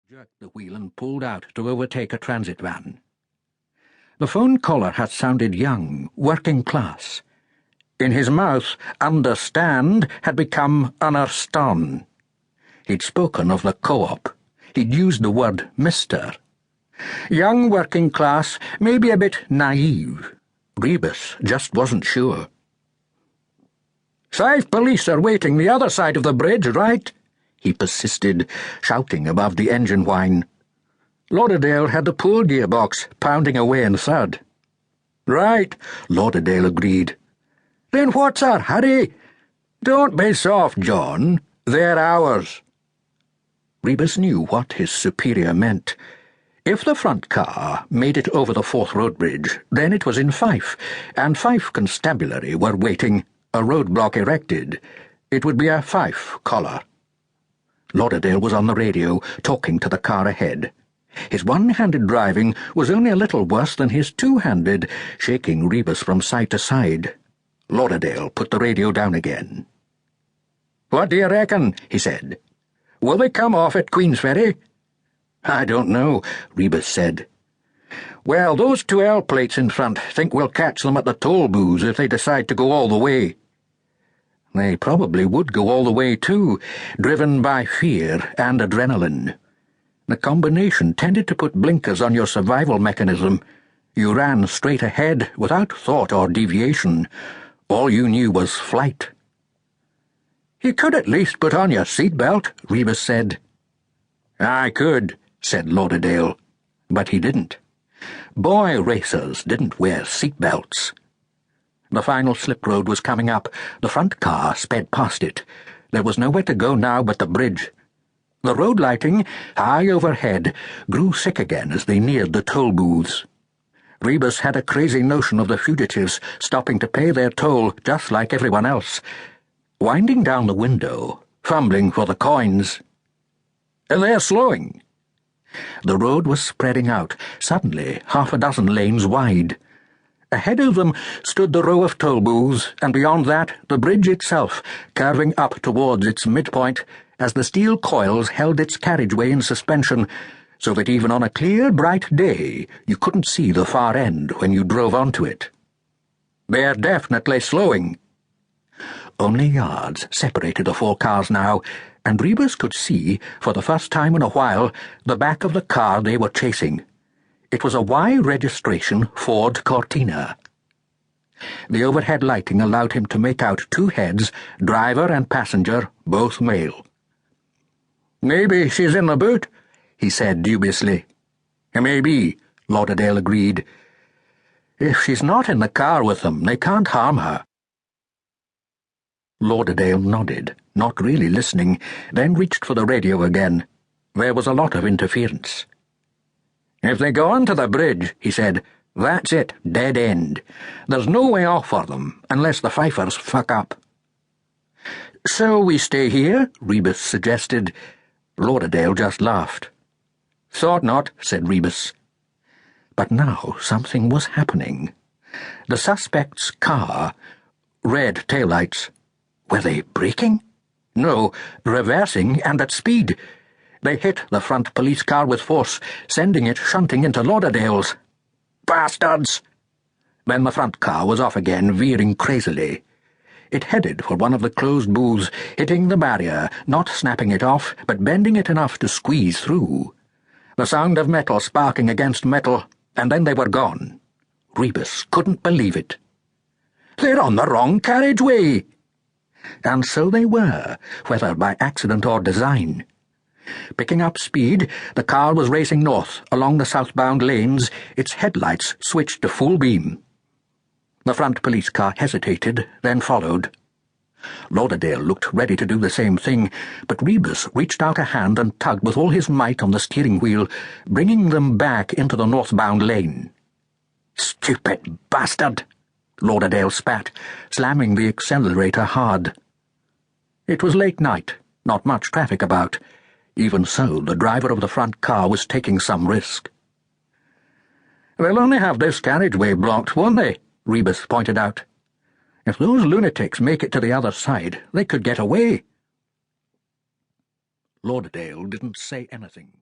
jerked the wheel and pulled out to overtake a transit van. The phone caller had sounded young, working class. In his mouth, understand had become underston. He'd spoken of the co-op. He'd used the word Mr. Young working class, maybe a bit naive. Rebus just wasn't sure. 5 police are waiting the other side of the bridge, right? He persisted, shouting above the engine whine. Lauderdale had the poor gearbox pounding away in third. Right, Lauderdale agreed. Then what's our hurry? Don't be soft, John. They're ours. Rebus knew what his superior meant. If the front car made it over the Forth Road Bridge, then it was in Fife, and Fife Constabulary were waiting, a roadblock erected. It would be a Fife collar. Lauderdale was on the radio, talking to the car ahead. His one-handed driving was only a little worse than his two-handed, shaking Rebus from side to side. Lauderdale put the radio down again. "What do you reckon?" he said. "Will they come off at Queensferry?" "I don't know," Rebus said. "Well, those 2 L plates in front think we'll catch them at the toll booths if they decide to go all the way." They probably would go all the way too, driven by fear and adrenaline. The combination tended to put blinkers on your survival mechanism. You ran straight ahead without thought or deviation. All you knew was flight. "You could at least put on your seatbelt," Rebus said. "I could," said Lauderdale, but he didn't. Boy racers didn't wear seatbelts. The final slip road was coming up. The front car sped past it. There was nowhere to go now but the bridge. The road lighting, high overhead, grew thick again as they neared the toll booths. Rebus had a crazy notion of the fugitives stopping to pay their toll just like everyone else, winding down the window, fumbling for the coins. "They're slowing." The road was spreading out, suddenly 6 lanes wide. Ahead of them stood the row of toll booths, and beyond that the bridge itself, curving up towards its midpoint as the steel coils held its carriageway in suspension, so that even on a clear, bright day you couldn't see the far end when you drove onto it. "They're definitely slowing." Only yards separated the 4 cars now, and Rebus could see, for the first time in a while, the back of the car they were chasing. It was a Y registration Ford Cortina. The overhead lighting allowed him to make out 2 heads, driver and passenger, both male. "Maybe she's in the boot," he said dubiously. "Maybe," Lauderdale agreed. "If she's not in the car with them, they can't harm her." Lauderdale nodded, not really listening, then reached for the radio again. There was a lot of interference. "If they go onto the bridge," he said, "that's it, dead end. There's no way off for them, unless the Fifers fuck up." "So we stay here?" Rebus suggested. Lauderdale just laughed. "Thought not," said Rebus. But now something was happening. The suspect's car, red taillights. Were they braking? No, reversing and at speed. They hit the front police car with force, sending it shunting into Lauderdale's. "Bastards!" Then the front car was off again, veering crazily. It headed for one of the closed booths, hitting the barrier, not snapping it off, but bending it enough to squeeze through. The sound of metal sparking against metal, and then they were gone. Rebus couldn't believe it. "They're on the wrong carriageway!" And so they were, whether by accident or design. Picking up speed, the car was racing north along the southbound lanes, its headlights switched to full beam. The front police car hesitated, then followed. Lauderdale looked ready to do the same thing, but Rebus reached out a hand and tugged with all his might on the steering wheel, bringing them back into the northbound lane. "Stupid bastard!" Lauderdale spat, slamming the accelerator hard. It was late night, not much traffic about. Even so, the driver of the front car was taking some risk. "They'll only have this carriageway blocked, won't they?" Rebus pointed out. "If those lunatics make it to the other side, they could get away." Lauderdale didn't say anything.